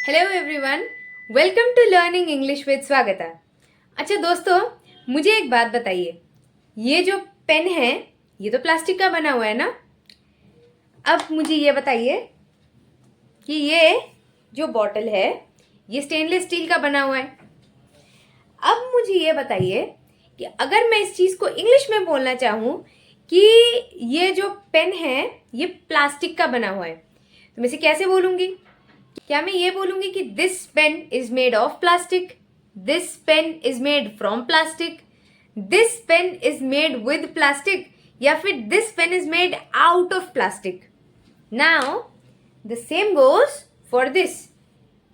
Hello everyone, welcome to learning English with Swagata. अच्छा दोस्तों, मुझे एक बात बताइए, ये जो पेन है ये तो प्लास्टिक का बना हुआ है ना। अब मुझे ये बताइए कि ये जो बॉटल है ये स्टेनलेस स्टील का बना हुआ है। अब मुझे ये बताइए कि अगर मैं इस चीज़ को इंग्लिश में बोलना चाहूँ कि ये जो पेन है ये प्लास्टिक का बना हुआ है, तो मैं इसे कैसे बोलूँगी? क्या मैं ये बोलूंगी कि this pen is made of plastic, this pen is made from plastic, this pen is made with plastic, या फिर this pen is made out of plastic? Now the same goes for this.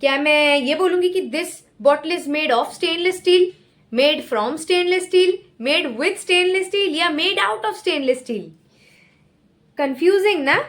क्या मैं ये बोलूंगी कि this bottle is made of stainless steel, made from stainless steel, made with stainless steel, या made out of stainless steel? Confusing ना?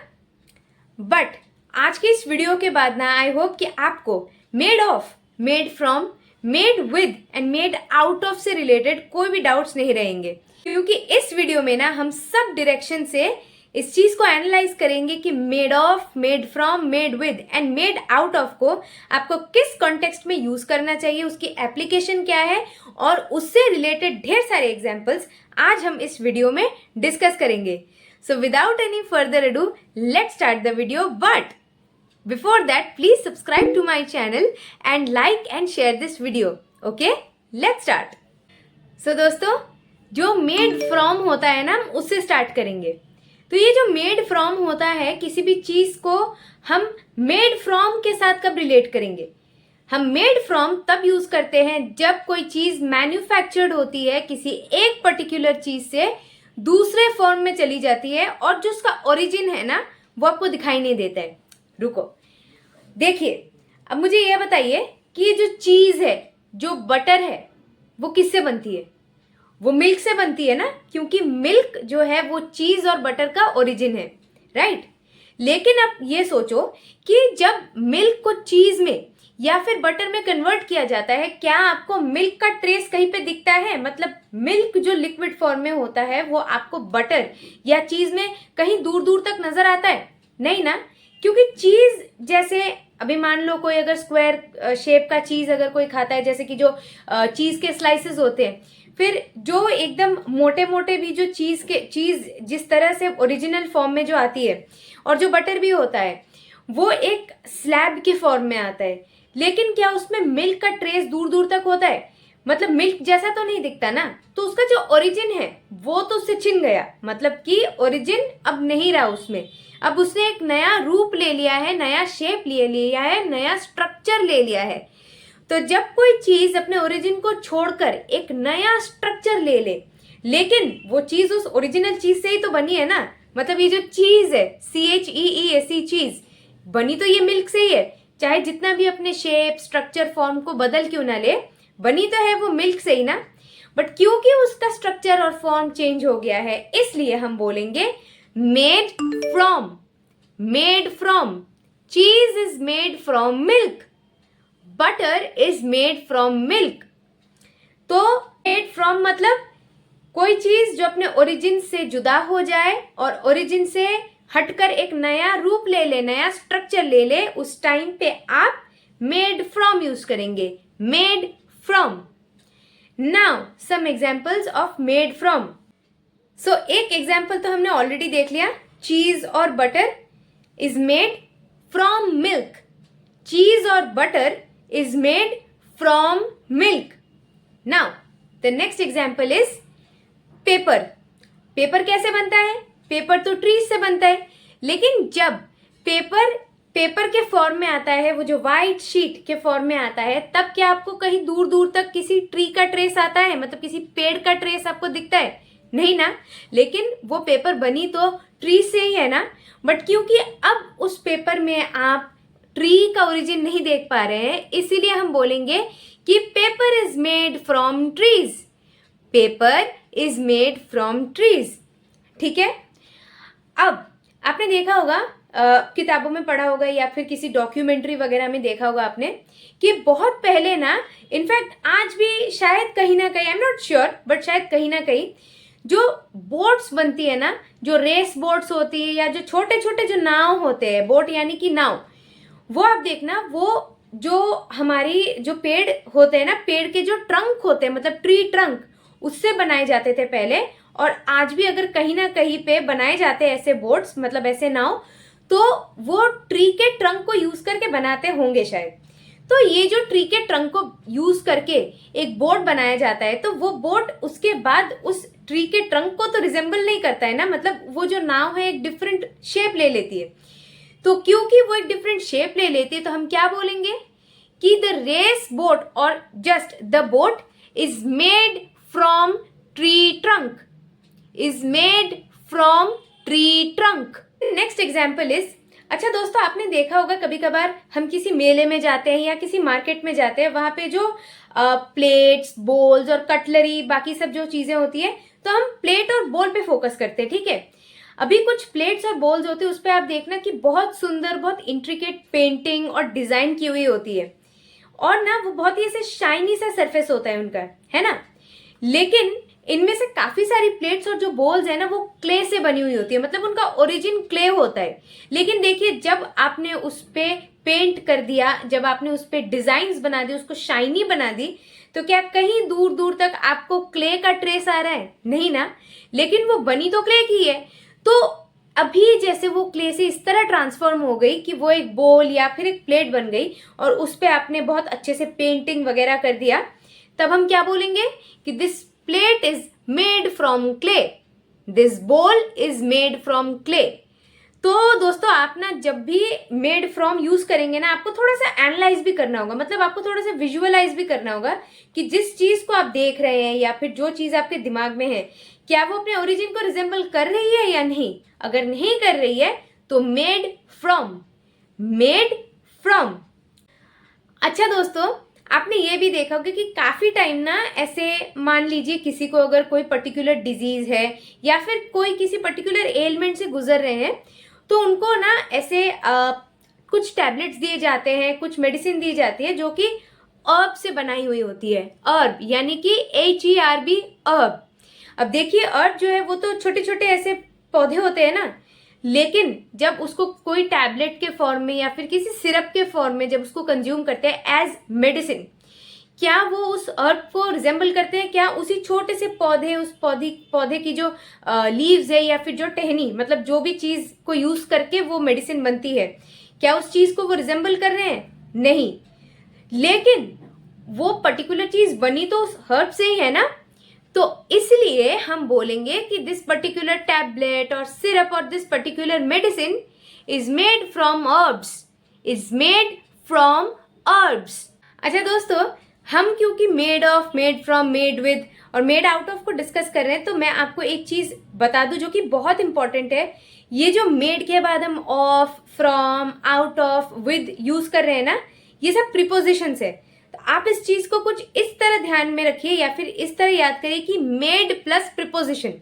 But आज के इस वीडियो के बाद ना आई होप कि आपको made of, made from, made with and made out of से रिलेटेड कोई भी डाउट्स नहीं रहेंगे, क्योंकि इस वीडियो में ना हम सब डायरेक्शन से इस चीज को एनालाइज करेंगे कि made of, made from, made with and made out of को आपको किस कॉन्टेक्स्ट में यूज करना चाहिए, उसकी एप्लीकेशन क्या है, और उससे रिलेटेड ढेर सारे एग्जाम्पल्स आज हम इस वीडियो में डिस्कस करेंगे। So without any further ado, let's start the video. But before that, please subscribe to my channel and like and share this video. Okay? Let's start. So दोस्तों, जो made from होता है ना, हम उससे start करेंगे। तो ये जो made from होता है, किसी भी चीज को हम made from के साथ कब रिलेट करेंगे? हम made from तब यूज करते हैं जब कोई चीज मैन्युफैक्चर्ड होती है किसी एक पर्टिकुलर चीज से दूसरे फॉर्म में चली जाती है और जो उसका ओरिजिन है ना वो आपको दिखाई नहीं देता है। रुको, देखिए, अब मुझे यह बताइए कि ये जो चीज है, जो बटर है, वो किससे बनती है? वो मिल्क से बनती है ना, क्योंकि मिल्क जो है वो चीज और बटर का ओरिजिन है, राइट? लेकिन अब ये सोचो कि जब मिल्क को चीज में या फिर बटर में कन्वर्ट किया जाता है, क्या आपको मिल्क का ट्रेस कहीं पे दिखता है? मतलब मिल्क जो लिक्विड फॉर्म में होता है वो आपको बटर या चीज में कहीं दूर दूर तक नजर आता है? नहीं ना, क्योंकि चीज जैसे अभी मान लो कोई अगर स्क्वायर शेप का चीज अगर कोई खाता है, जैसे कि जो चीज के स्लाइसेस होते हैं, फिर जो एकदम मोटे मोटे भी जो चीज जिस तरह से ओरिजिनल फॉर्म में जो आती है, और जो बटर भी होता है वो एक स्लैब के फॉर्म में आता है, लेकिन क्या उसमें मिल्क का ट्रेस दूर दूर तक होता है? मतलब मिल्क जैसा तो नहीं दिखता ना, तो उसका जो ओरिजिन है वो तो उससे छिन गया, मतलब कि ओरिजिन अब नहीं रहा उसमें, अब उसने एक नया रूप ले लिया है, नया शेप ले लिया है, नया स्ट्रक्चर ले लिया है। तो जब कोई चीज अपने ओरिजिन को छोड़कर एक नया स्ट्रक्चर ले ले, लेकिन वो चीज उस ओरिजिनल चीज से ही तो बनी है ना, मतलब ये जो चीज है CHEEAC चीज बनी तो ये मिल्क से ही है, चाहे जितना भी अपने शेप, स्ट्रक्चर, फॉर्म को बदल क्यों ना ले, बनी तो है वो मिल्क से ही ना। बट क्योंकि उसका स्ट्रक्चर और फॉर्म चेंज हो गया है, इसलिए हम बोलेंगे मेड फ्रॉम। मेड फ्रॉम, चीज is made from milk, butter is made from milk. तो मेड फ्रॉम मतलब कोई चीज जो अपने ओरिजिन से जुदा हो जाए और ओरिजिन से हटकर एक नया रूप ले ले, नया स्ट्रक्चर ले ले, उस टाइम पे आप मेड फ्रॉम यूज करेंगे, made from. Now some examples of made from. So एक एग्जांपल तो हमने ऑलरेडी देख लिया, चीज और butter is made from milk, cheese और butter is made from milk. Now the next example is paper. Paper कैसे बनता है? पेपर तो ट्रीज से बनता है, लेकिन जब पेपर के फॉर्म में आता है, वो जो व्हाइट शीट के फॉर्म में आता है, तब क्या आपको कहीं दूर दूर तक किसी ट्री का ट्रेस आता है? मतलब किसी पेड़ का ट्रेस आपको दिखता है? नहीं ना। लेकिन वो पेपर बनी तो ट्री से ही है ना। बट क्योंकि अब उस पेपर में आप ट्री का ओरिजिन नहीं देख पा रहे हैं, इसीलिए हम बोलेंगे कि paper is made from trees, paper is made from trees. ठीक है। अब आपने देखा होगा, किताबों में पढ़ा होगा या फिर किसी डॉक्यूमेंट्री वगैरह में देखा होगा आपने कि बहुत पहले ना, इनफैक्ट आज भी शायद कहीं ना कहीं, I am not sure, but शायद कहीं ना कहीं जो बोट्स बनती है ना, जो रेस बोट्स होती है या जो छोटे छोटे जो नाव होते हैं, बोट यानी कि नाव, वो आप देखना, वो जो हमारी जो पेड़ होते हैं ना, पेड़ के जो ट्रंक होते हैं, मतलब ट्री ट्रंक, उससे बनाए जाते थे पहले, और आज भी अगर कहीं ना कहीं पे बनाए जाते हैं ऐसे बोट्स, मतलब ऐसे नाव, तो वो ट्री के ट्रंक को यूज करके बनाते होंगे शायद। तो ये जो ट्री के ट्रंक को यूज करके एक बोट बनाया जाता है, तो वो बोट उसके बाद उस ट्री के ट्रंक को तो रिजेंबल नहीं करता है ना, मतलब वो जो नाव है एक डिफरेंट शेप ले लेती है। तो क्योंकि वो एक डिफरेंट शेप ले लेती है, तो हम क्या बोलेंगे कि द रेस बोट और just the boat is made from tree trunk, is made from tree trunk. Next example is, अच्छा दोस्तों, आपने देखा होगा कभी कभार हम किसी मेले में जाते हैं या किसी मार्केट में जाते हैं, वहां पे जो प्लेट्स, बोल्स और कटलरी, बाकी सब जो चीजें होती है, तो हम प्लेट और बोल पे फोकस करते हैं, ठीक है। अभी कुछ प्लेट्स और बोल्स होती है, उस पर आप देखना कि बहुत सुंदर, बहुत इंट्रिकेट पेंटिंग और डिजाइन की हुई होती है, और ना वो बहुत ही ऐसे शाइनी सा सरफेस होता है उनका, है ना। लेकिन इनमें से काफी सारी प्लेट्स और जो बोल्स है ना, वो क्ले से बनी हुई होती है, मतलब उनका ओरिजिन क्ले होता है। लेकिन देखिए, जब आपने उस पे पेंट कर दिया, जब आपने उस पे डिजाइन्स बना दी, उसको शाइनी बना दी, तो क्या कहीं दूर दूर तक आपको क्ले का ट्रेस आ रहा है? नहीं ना। लेकिन वो बनी तो क्ले की है। तो अभी जैसे वो क्ले से इस तरह ट्रांसफॉर्म हो गई कि वो एक बोल या फिर एक प्लेट बन गई, और उस पे आपने बहुत अच्छे से पेंटिंग वगैरह कर दिया, तब हम क्या बोलेंगे कि this plate is made from clay, this बोल इज मेड फ्रॉम क्ले। तो दोस्तों, आप ना जब भी मेड फ्रॉम यूज करेंगे ना, आपको थोड़ा सा एनालाइज भी करना होगा, मतलब आपको थोड़ा सा विजुअलाइज भी करना होगा कि जिस चीज को आप देख रहे हैं या फिर जो चीज आपके दिमाग में है, क्या वो अपने ओरिजिन को रिजेंबल कर रही है या नहीं। अगर नहीं कर रही है तो मेड फ्रॉम, मेड फ्रॉम। अच्छा दोस्तों, आपने ये भी देखा होगा कि काफी टाइम ना ऐसे, मान लीजिए किसी को अगर कोई पर्टिकुलर डिजीज है या फिर कोई किसी पर्टिकुलर एलिमेंट से गुजर रहे हैं, तो उनको ना ऐसे कुछ टैबलेट्स दिए जाते हैं, कुछ मेडिसिन दी जाती है जो कि अर्ब से बनाई हुई होती है। अर्ब यानी कि HERB, अर्ब। अब देखिए, अर्ब जो है वो तो छोटे छोटे ऐसे पौधे होते हैं ना, लेकिन जब उसको कोई टैबलेट के फॉर्म में या फिर किसी सिरप के फॉर्म में जब उसको कंज्यूम करते हैं एज मेडिसिन, क्या वो उस अर्ब को रिजेंबल करते हैं? क्या उसी छोटे से पौधे, उस पौधे की जो लीव्स है या फिर जो टहनी, मतलब जो भी चीज को यूज करके वो मेडिसिन बनती है, क्या उस चीज को वो रिजेंबल कर रहे हैं? नहीं। लेकिन वो पर्टिकुलर चीज बनी तो उस हर्ब से ही है ना, तो इसलिए हम बोलेंगे कि दिस पर्टिकुलर टैबलेट और सिरप और this particular medicine is made from herbs, is made from herbs. अच्छा दोस्तों, हम क्योंकि made of, made from, made with और मेड आउट ऑफ को डिस्कस कर रहे हैं, तो मैं आपको एक चीज बता दूं जो कि बहुत इंपॉर्टेंट है। ये जो मेड के बाद हम of, from, out of, with use कर रहे हैं ना, ये सब प्रीपोजिशंस है। तो आप इस चीज को कुछ इस तरह ध्यान में रखिए या फिर इस तरह याद करिए कि made plus preposition,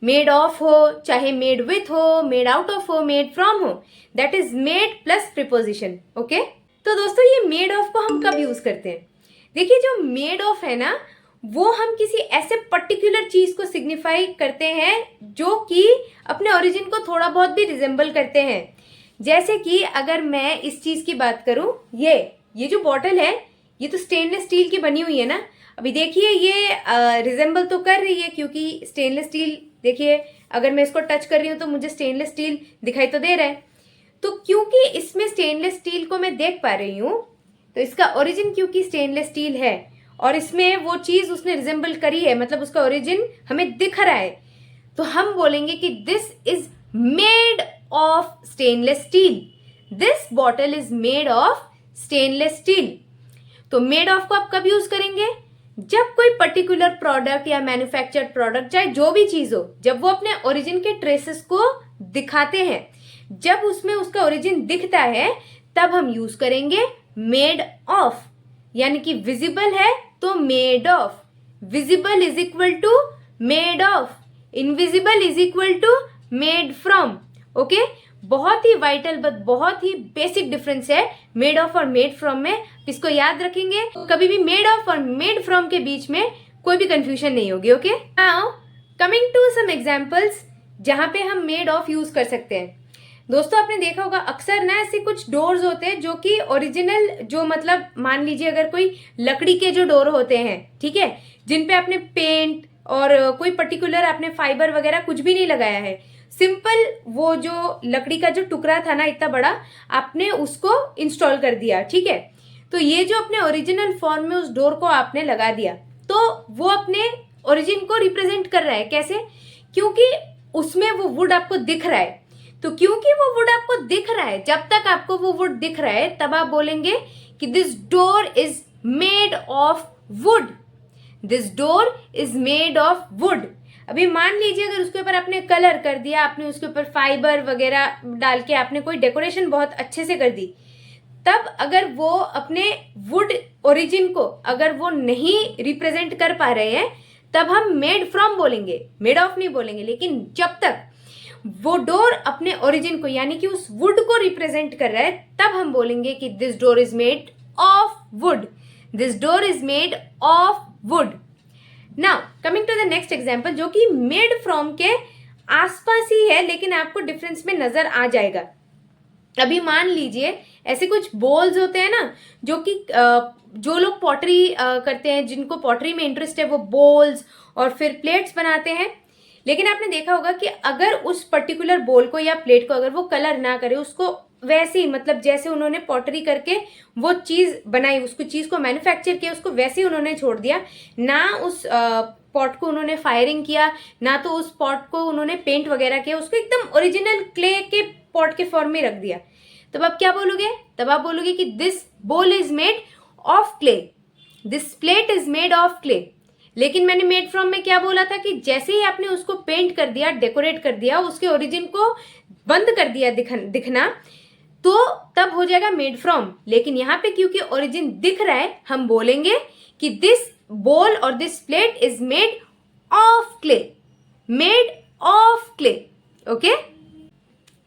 made of हो चाहे मेड विथ हो, मेड आउट ऑफ हो, मेड फ्रॉम हो, that is made plus preposition. Okay, तो दोस्तों, ये मेड ऑफ को हम कब यूज करते हैं? देखिए, जो मेड ऑफ है ना, वो हम किसी ऐसे पर्टिकुलर चीज को सिग्निफाई करते हैं जो कि अपने ओरिजिन को थोड़ा बहुत भी रिजेंबल करते हैं। जैसे कि अगर मैं इस चीज की बात करूं, ये जो बॉटल है, ये तो स्टेनलेस स्टील की बनी हुई है ना। अभी देखिए, ये रिजेंबल तो कर रही है क्योंकि स्टेनलेस स्टील, देखिए अगर मैं इसको टच कर रही हूं तो मुझे स्टेनलेस स्टील दिखाई तो दे रहा है। तो क्योंकि इसमें स्टेनलेस स्टील को मैं देख पा रही हूं, तो इसका ओरिजिन क्योंकि स्टेनलेस स्टील है और इसमें वो चीज उसने रिजेंबल करी है, मतलब उसका ओरिजिन हमें दिख रहा है, तो हम बोलेंगे कि this is made of stainless steel, this bottle is made of stainless steel. तो मेड ऑफ को आप कब यूज करेंगे? जब कोई पर्टिकुलर प्रोडक्ट या मैन्युफैक्चर्ड प्रोडक्ट, चाहे जो भी चीज हो, जब वो अपने ओरिजिन के ट्रेसेस को दिखाते हैं, जब उसमें उसका ओरिजिन दिखता है, तब हम यूज करेंगे मेड ऑफ। यानी कि विजिबल है तो made of, visible is equal to made of, invisible is equal to made from. Okay, बहुत ही वाइटल बट बहुत ही बेसिक डिफरेंस है मेड ऑफ और मेड फ्रॉम में। इसको याद रखेंगे, कभी भी मेड ऑफ और मेड फ्रॉम के बीच में कोई भी कंफ्यूजन नहीं होगी। Okay, now coming to some examples जहां पे हम मेड ऑफ यूज कर सकते हैं। दोस्तों आपने देखा होगा अक्सर ना ऐसे कुछ डोर्स होते हैं जो कि ओरिजिनल, जो मतलब मान लीजिए अगर कोई लकड़ी के जो डोर होते हैं, ठीक है, जिन पे आपने पेंट और कोई पर्टिकुलर आपने फाइबर वगैरह कुछ भी नहीं लगाया है, सिंपल वो जो लकड़ी का जो टुकड़ा था ना इतना बड़ा, आपने उसको इंस्टॉल कर दिया, ठीक है। तो ये जो अपने ओरिजिनल फॉर्म में उस डोर को आपने लगा दिया, तो वो अपने ओरिजिन को रिप्रेजेंट कर रहा है। कैसे? क्योंकि उसमें वो वुड आपको दिख रहा है। तो क्योंकि वो वुड आपको दिख रहा है, जब तक आपको वो वुड दिख रहा है तब आप बोलेंगे कि this door is made of wood, this door is made of would. अभी मान लीजिए अगर उसके ऊपर आपने कलर कर दिया, आपने उसके ऊपर फाइबर वगैरह डाल के आपने कोई डेकोरेशन बहुत अच्छे से कर दी, तब अगर वो अपने वुड ओरिजिन को अगर वो नहीं रिप्रेजेंट कर पा रहे हैं, तब हम मेड फ्रॉम बोलेंगे, मेड ऑफ नहीं बोलेंगे। लेकिन जब तक वो डोर अपने ओरिजिन को यानी कि उस वुड को रिप्रेजेंट कर रहा है, तब हम बोलेंगे कि this door is made of wood, this door is made of wood. Now coming to the next example, जो कि मेड फ्रॉम के आसपास ही है लेकिन आपको डिफरेंस में नजर आ जाएगा। अभी मान लीजिए ऐसे कुछ बोल्स होते हैं ना, जो कि जो लोग पॉटरी करते हैं, जिनको पॉटरी में इंटरेस्ट है, वो बोल्स और फिर प्लेट्स बनाते हैं। लेकिन आपने देखा होगा कि अगर उस पर्टिकुलर बोल को या प्लेट को अगर वो कलर ना करे, उसको वैसे ही मतलब जैसे उन्होंने पॉटरी करके वो चीज बनाई, उसको चीज को मैन्युफैक्चर किया, उसको वैसे ही उन्होंने छोड़ दिया, ना उस पॉट को उन्होंने फायरिंग किया, ना तो उस पॉट को उन्होंने पेंट वगैरह किया, उसको एकदम ओरिजिनल क्ले के पॉट के फॉर्म में रख दिया, तब आप क्या बोलोगे? तब आप बोलोगे कि दिस बोल is made of clay, this plate is made of clay. लेकिन मैंने मेड फ्रॉम में क्या बोला था कि जैसे ही आपने उसको पेंट कर दिया, डेकोरेट कर दिया, उसके ओरिजिन को बंद कर दिया दिखना, तो तब हो जाएगा मेड फ्रॉम। लेकिन यहाँ पे क्योंकि ओरिजिन दिख रहा है, हम बोलेंगे कि दिस बोल और this plate is made of clay, made of clay. Okay.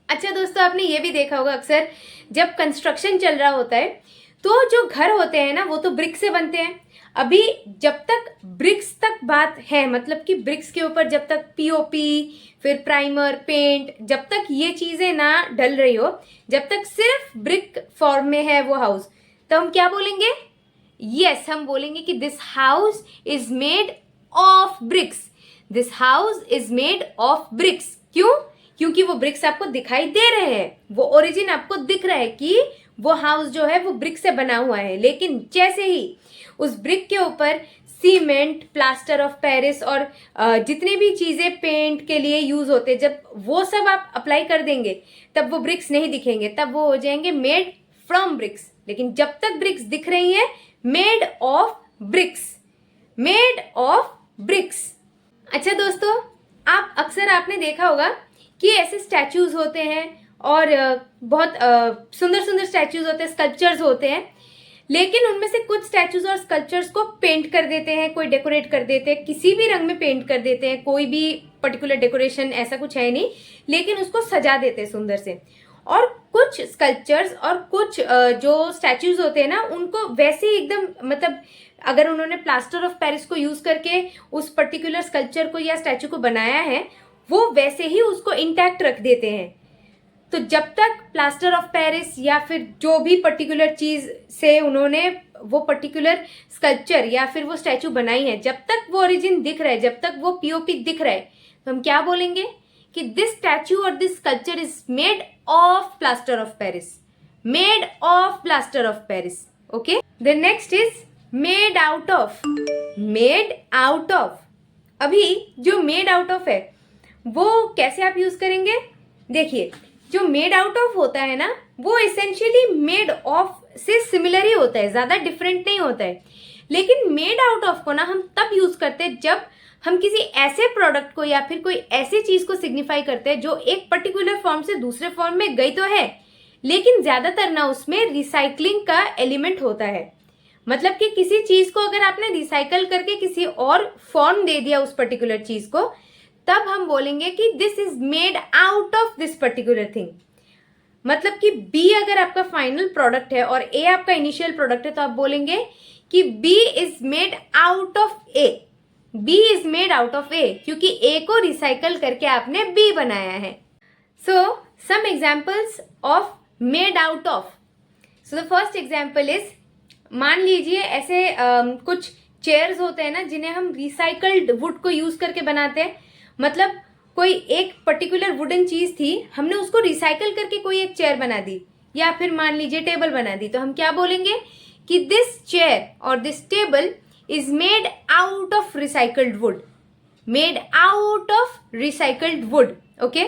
अच्छा दोस्तों, आपने ये भी देखा होगा अक्सर जब कंस्ट्रक्शन चल रहा होता है तो जो घर होते हैं ना, वो तो ब्रिक से बनते हैं। अभी जब तक ब्रिक्स तक बात है, मतलब कि ब्रिक्स के ऊपर जब तक पीओपी, फिर प्राइमर, पेंट, जब तक ये चीजें ना डल रही हो, जब तक सिर्फ ब्रिक फॉर्म में है वो हाउस, तो हम क्या बोलेंगे? यस, हम बोलेंगे कि this house is made of BRICS, this house is made of BRICS. क्यों? क्योंकि वो ब्रिक्स आपको दिखाई दे रहे हैं, वो ओरिजिन आपको दिख रहा है कि वो हाउस जो है वो ब्रिक से बना हुआ है। लेकिन जैसे ही उस ब्रिक के ऊपर सीमेंट, प्लास्टर ऑफ पेरिस और जितने भी चीजें पेंट के लिए यूज होते हैं, जब वो सब आप अप्लाई कर देंगे, तब वो ब्रिक्स नहीं दिखेंगे, तब वो हो जाएंगे मेड फ्रॉम ब्रिक्स। लेकिन जब तक ब्रिक्स दिख रही है, made of BRICS, made of BRICS. अच्छा दोस्तों, आप अक्सर आपने देखा होगा कि ऐसे स्टैचूज होते हैं और बहुत सुंदर सुंदर स्टैचूज होते हैं, स्कल्पचर्स होते हैं, लेकिन उनमें से कुछ स्टैचूज और स्कल्पचर्स को पेंट कर देते हैं, कोई डेकोरेट कर देते हैं, किसी भी रंग में पेंट कर देते हैं, कोई भी पर्टिकुलर डेकोरेशन ऐसा कुछ है नहीं, लेकिन उसको सजा देते हैं सुंदर से। और कुछ स्कल्पचर्स और कुछ जो स्टैचूज होते हैं ना, उनको वैसे ही एकदम मतलब अगर उन्होंने प्लास्टर ऑफ पेरिस को यूज करके उस पर्टिकुलर स्कल्पचर को या स्टैचू को बनाया है, वो वैसे ही उसको इंटैक्ट रख देते हैं। तो जब तक प्लास्टर ऑफ पेरिस या फिर जो भी पर्टिकुलर चीज से उन्होंने वो पर्टिकुलर स्कल्पचर या फिर वो स्टैचू बनाई है, जब तक वो ओरिजिन दिख रहा है, जब तक वो पीओपी दिख रहा है, तो हम क्या बोलेंगे कि दिस स्टैचू और this sculpture is made of plaster of Paris, made of plaster of Paris. Okay. The next is made out of, made out of. अभी जो मेड आउट ऑफ है वो कैसे आप यूज करेंगे? देखिए, जो मेड आउट ऑफ होता है ना, वो एसेंशियली मेड ऑफ से सिमिलर ही होता है, ज्यादा डिफरेंट नहीं होता है। लेकिन मेड आउट ऑफ को ना हम तब यूज करते हैं जब हम किसी ऐसे प्रोडक्ट को या फिर कोई ऐसी चीज को सिग्निफाई करते हैं जो एक पर्टिकुलर फॉर्म से दूसरे फॉर्म में गई तो है, लेकिन ज्यादातर ना उसमें रिसाइकलिंग का एलिमेंट होता है। मतलब कि किसी चीज को अगर आपने रिसाइकल करके किसी और फॉर्म दे दिया उस पर्टिकुलर चीज को, तब हम बोलेंगे कि this is made out of this particular thing. मतलब कि बी अगर आपका फाइनल प्रोडक्ट है और ए आपका इनिशियल प्रोडक्ट है, तो आप बोलेंगे कि B is made out of A, B is made out of A, क्योंकि ए को रिसाइकल करके आपने बी बनाया है। सो some examples of made out of. So the first example is, मान लीजिए ऐसे कुछ चेयर्स होते हैं ना जिन्हें हम रिसाइकल्ड वुड को यूज करके बनाते हैं. मतलब कोई एक पर्टिकुलर वुडन चीज थी, हमने उसको रिसाइकल करके कोई एक चेयर बना दी, या फिर मान लीजिए टेबल बना दी. तो हम क्या बोलेंगे कि दिस चेयर और this table is made out of recycled would. Made out of recycled would. Okay.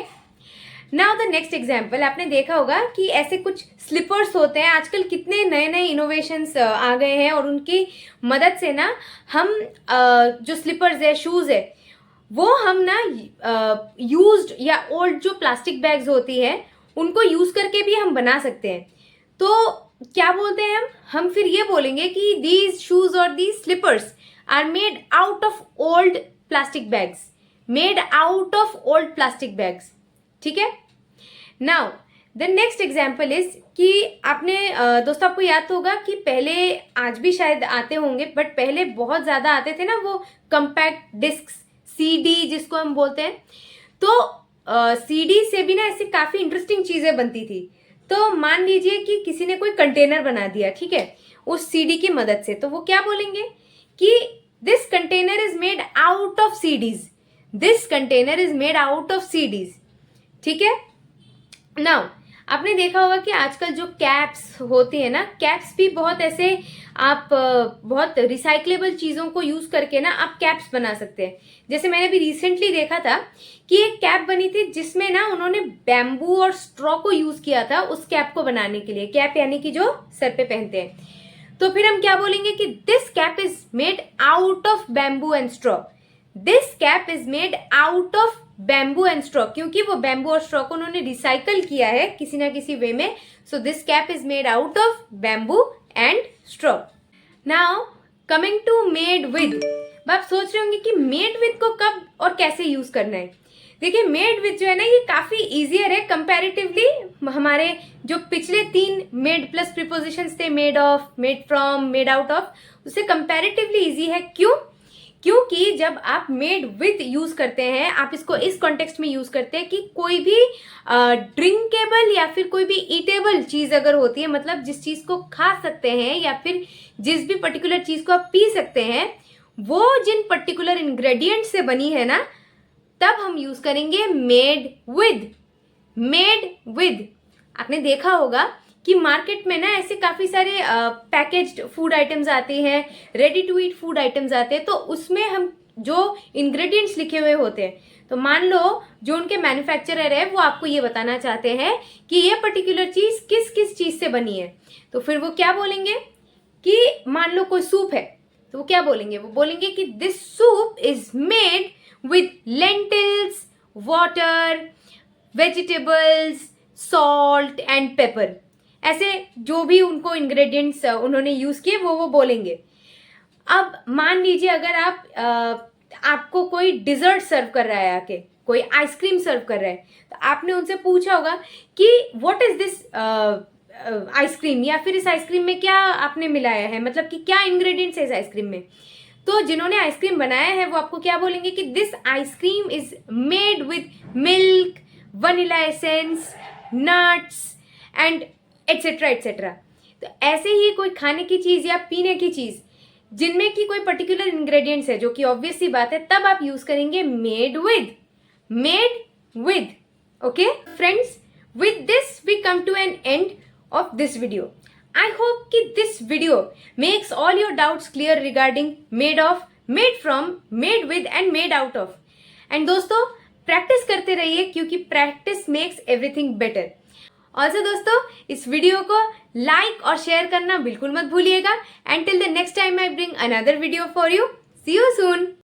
Now the next example, आपने देखा होगा कि ऐसे कुछ स्लीपर्स होते हैं. आजकल कितने नए नए इनोवेशंस आ गए हैं और उनकी मदद से ना हम जो स्लीपर्स है, शूज है, वो हम ना यूज्ड या ओल्ड जो प्लास्टिक बैग्स होती है उनको यूज करके भी हम बना सकते हैं. तो क्या बोलते हैं हम फिर ये बोलेंगे कि दीज शूज और these slippers are made out of old plastic bags. Made out of old plastic bags. ठीक है. Now the next example is कि आपने दोस्तों आपको याद होगा कि पहले, आज भी शायद आते होंगे, बट पहले बहुत ज़्यादा आते थे ना वो कंपैक्ट डिस्क, सीडी जिसको हम बोलते हैं. तो सीडी से भी ना ऐसी काफ़ी इंटरेस्टिंग चीज़ें बनती थी. तो मान लीजिए कि किसी ने कोई कंटेनर बना दिया, ठीक है, उस सीडी की मदद से. तो वो क्या बोलेंगे कि this container is made out of CDs. This container is made out of CDs. ठीक है. नाउ आपने देखा होगा कि आजकल जो कैप्स होती है ना, कैप्स भी बहुत ऐसे आप बहुत रिसाइक्लेबल चीज़ों को यूज़ करके ना आप कैप्स बना सकते हैं. जैसे मैंने भी रिसेंटली देखा था कि एक कैप बनी थी जिसमें ना उन्होंने बैम्बू और स्ट्रॉ को यूज़ किया था उस कैप को बनाने के लिए. कैप यानी कि जो सर पे पहनते हैं. तो फिर हम क्या बोलेंगे कि this cap is made out of bamboo and straw. This cap is made out of bamboo and straw, क्योंकि वो बैम्बू और स्ट्रॉ को उन्होंने रिसाइकल किया है किसी ना किसी वे में. So this cap is made out of bamboo and straw. Now coming to made with. आप सोच रहे होंगे कि मेड विद को कब और कैसे यूज करना है. देखिए, मेड विद जो है ना, ये काफी इजियर है कंपैरेटिवली. हमारे जो पिछले 3 मेड प्लस प्रीपोजिशंस थे, made of, made from, made out of, उससे कंपैरेटिवली इजी है. क्यों? क्योंकि जब आप मेड विद यूज करते हैं, आप इसको इस कॉन्टेक्स्ट में यूज करते हैं कि कोई भी ड्रिंकेबल या फिर कोई भी ईटेबल चीज अगर होती है, मतलब जिस चीज को खा सकते हैं या फिर जिस भी पर्टिकुलर चीज को आप पी सकते हैं, वो जिन पर्टिकुलर इंग्रेडिएंट से बनी है ना, तब हम यूज करेंगे मेड विद. Made with. आपने देखा होगा कि मार्केट में ना ऐसे काफ़ी सारे पैकेज्ड फूड आइटम्स आते हैं, ready to eat food items आते हैं. तो उसमें हम जो इंग्रेडिएंट्स लिखे हुए होते हैं, तो मान लो जो उनके मैन्युफैक्चरर है वो आपको ये बताना चाहते हैं कि ये पर्टिकुलर चीज़ किस किस चीज़ से बनी है. तो फिर वो क्या बोलेंगे कि मान लो कोई सूप है, तो वो क्या बोलेंगे, वो बोलेंगे कि this soup is made with lentils, water, vegetables, salt and paper. ऐसे जो भी उनको इंग्रेडिएंट्स उन्होंने यूज किए वो बोलेंगे. अब मान लीजिए अगर आपको कोई डिजर्ट सर्व कर रहा है, आके कोई आइसक्रीम सर्व कर रहा है, तो आपने उनसे पूछा होगा कि व्हाट इज दिस आइसक्रीम, या फिर इस आइसक्रीम में क्या आपने मिलाया है, मतलब कि क्या इंग्रेडिएंट्स है इस आइसक्रीम में. तो जिन्होंने आइसक्रीम बनाया है वो आपको क्या बोलेंगे कि this ice cream is made with milk, vanilla essence, nuts and etcetera etcetera. तो ऐसे ही कोई खाने की चीज़ या पीने की चीज़ जिनमें कि कोई पर्टिकुलर इंग्रेडिएंट्स है, जो कि ऑब्वियस सी बात है, तब आप यूज करेंगे made with. Made with. Okay friends, with this we come to an end of this video. I hope कि this video makes all your doubts clear regarding made of, made from, made with and made out of. And दोस्तों practice करते रहिए क्योंकि practice makes everything better. Also दोस्तों इस video को like और share करना बिल्कुल मत भूलिएगा. And till the next time I bring another video for you. See you soon.